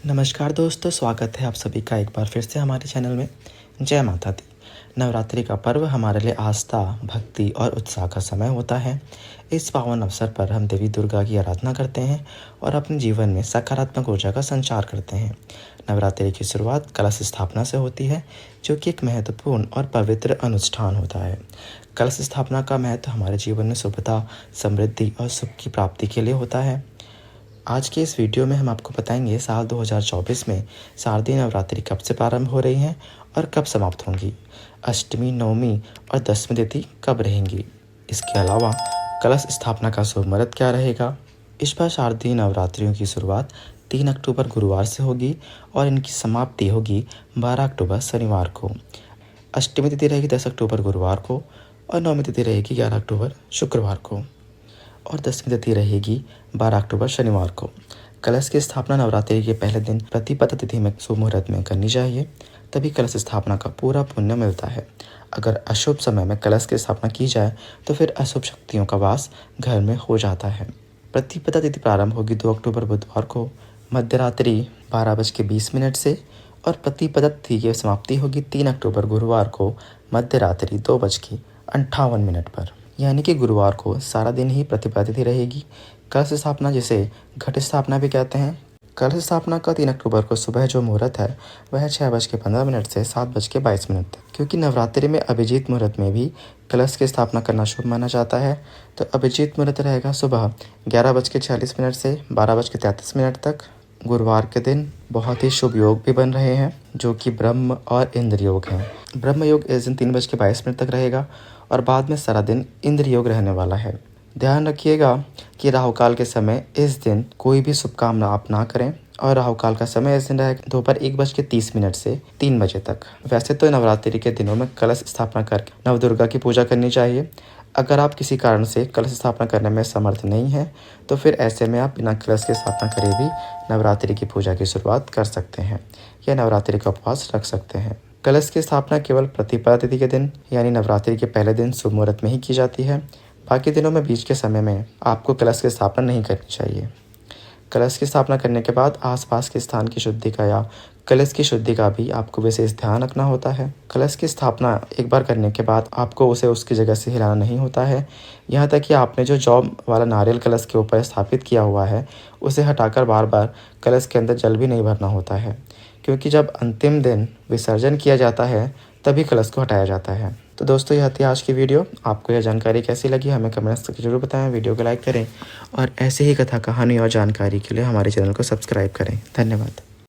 नमस्कार दोस्तों, स्वागत है आप सभी का एक बार फिर से हमारे चैनल में। जय माता दी। नवरात्रि का पर्व हमारे लिए आस्था, भक्ति और उत्साह का समय होता है। इस पावन अवसर पर हम देवी दुर्गा की आराधना करते हैं और अपने जीवन में सकारात्मक ऊर्जा का संचार करते हैं। नवरात्रि की शुरुआत कलश स्थापना से होती है, जो कि एक महत्वपूर्ण और पवित्र अनुष्ठान होता है। कलश स्थापना का महत्व हमारे जीवन में शुभता, समृद्धि और सुख की प्राप्ति के लिए होता है। आज के इस वीडियो में हम आपको बताएंगे साल 2024 में शारदीय नवरात्रि कब से प्रारंभ हो रही हैं और कब समाप्त होंगी। अष्टमी, नवमी और दशमी तिथि कब रहेंगी। इसके अलावा कलश स्थापना का शुभ मुहूर्त क्या रहेगा। इस बार शारदीय नवरात्रियों की शुरुआत 3 अक्टूबर गुरुवार से होगी और इनकी समाप्ति होगी 12 अक्टूबर शनिवार को। अष्टमी तिथि रहेगी 10 अक्टूबर गुरुवार को और नवमी तिथि रहेगी 11 अक्टूबर शुक्रवार को और दशमी तिथि रहेगी 12 अक्टूबर शनिवार को। कलश की स्थापना नवरात्रि के पहले दिन प्रतिपदा तिथि में शुभ मुहूर्त में करनी चाहिए, तभी कलश स्थापना का पूरा पुण्य मिलता है। अगर अशुभ समय में कलश की स्थापना की जाए तो फिर अशुभ शक्तियों का वास घर में हो जाता है। प्रतिपदा तिथि प्रारंभ होगी 2 अक्टूबर बुधवार को मध्यरात्रि 12:20 से और प्रतिपदा तिथि की समाप्ति होगी 3 अक्टूबर गुरुवार को मध्यरात्रि 2:58 पर। यानी कि गुरुवार को सारा दिन ही प्रतिपदा तिथि रहेगी। कलश स्थापना, जिसे घट स्थापना भी कहते हैं, कलश स्थापना का 3 अक्टूबर को सुबह जो मुहूर्त है वह 6:15 से 7:22 तक। क्योंकि नवरात्रि में अभिजीत मुहूर्त में भी कलश की स्थापना करना शुभ माना जाता है, तो अभिजीत मुहूर्त रहेगा सुबह 11:46 से 12:33 तक। गुरुवार के दिन बहुत ही शुभ योग भी बन रहे हैं, जो कि ब्रह्म और इंद्र योग हैं। ब्रह्म योग इस दिन 3:22 तक रहेगा और बाद में सारा दिन इंद्र योग रहने वाला है। ध्यान रखिएगा कि राहु काल के समय इस दिन कोई भी शुभ काम आप ना करें और राहु काल का समय इस दिन रहेगा दोपहर 1:30 से 3 बजे तक। वैसे तो नवरात्रि के दिनों में कलश स्थापना करके नवदुर्गा की पूजा करनी चाहिए। अगर आप किसी कारण से कलश स्थापना करने में समर्थ नहीं है तो फिर ऐसे में आप बिना कलश की स्थापना करे भी नवरात्रि की पूजा की शुरुआत कर सकते हैं या नवरात्रि का उपवास रख सकते हैं। कलश की स्थापना केवल प्रतिपदा तिथि के दिन यानी नवरात्रि के पहले दिन शुभ मुहूर्त में ही की जाती है। बाकी दिनों में बीच के समय में आपको कलश की स्थापना नहीं करनी चाहिए। कलश की स्थापना करने के बाद आसपास के स्थान की शुद्धि का या कलश की शुद्धि का भी आपको विशेष ध्यान रखना होता है। कलश की स्थापना एक बार करने के बाद आपको उसे उसकी जगह से हिलाना नहीं होता है। यहाँ तक कि आपने जो जौ वाला नारियल कलश के ऊपर स्थापित किया हुआ है उसे हटाकर बार बार कलश के अंदर जल भी नहीं भरना होता है, क्योंकि जब अंतिम दिन विसर्जन किया जाता है तभी कलश को हटाया जाता है। तो दोस्तों, यह थी आज की वीडियो। आपको यह जानकारी कैसी लगी हमें कमेंट्स करके जरूर बताएं। वीडियो को लाइक करें और ऐसे ही कथा, कहानी और जानकारी के लिए हमारे चैनल को सब्सक्राइब करें। धन्यवाद।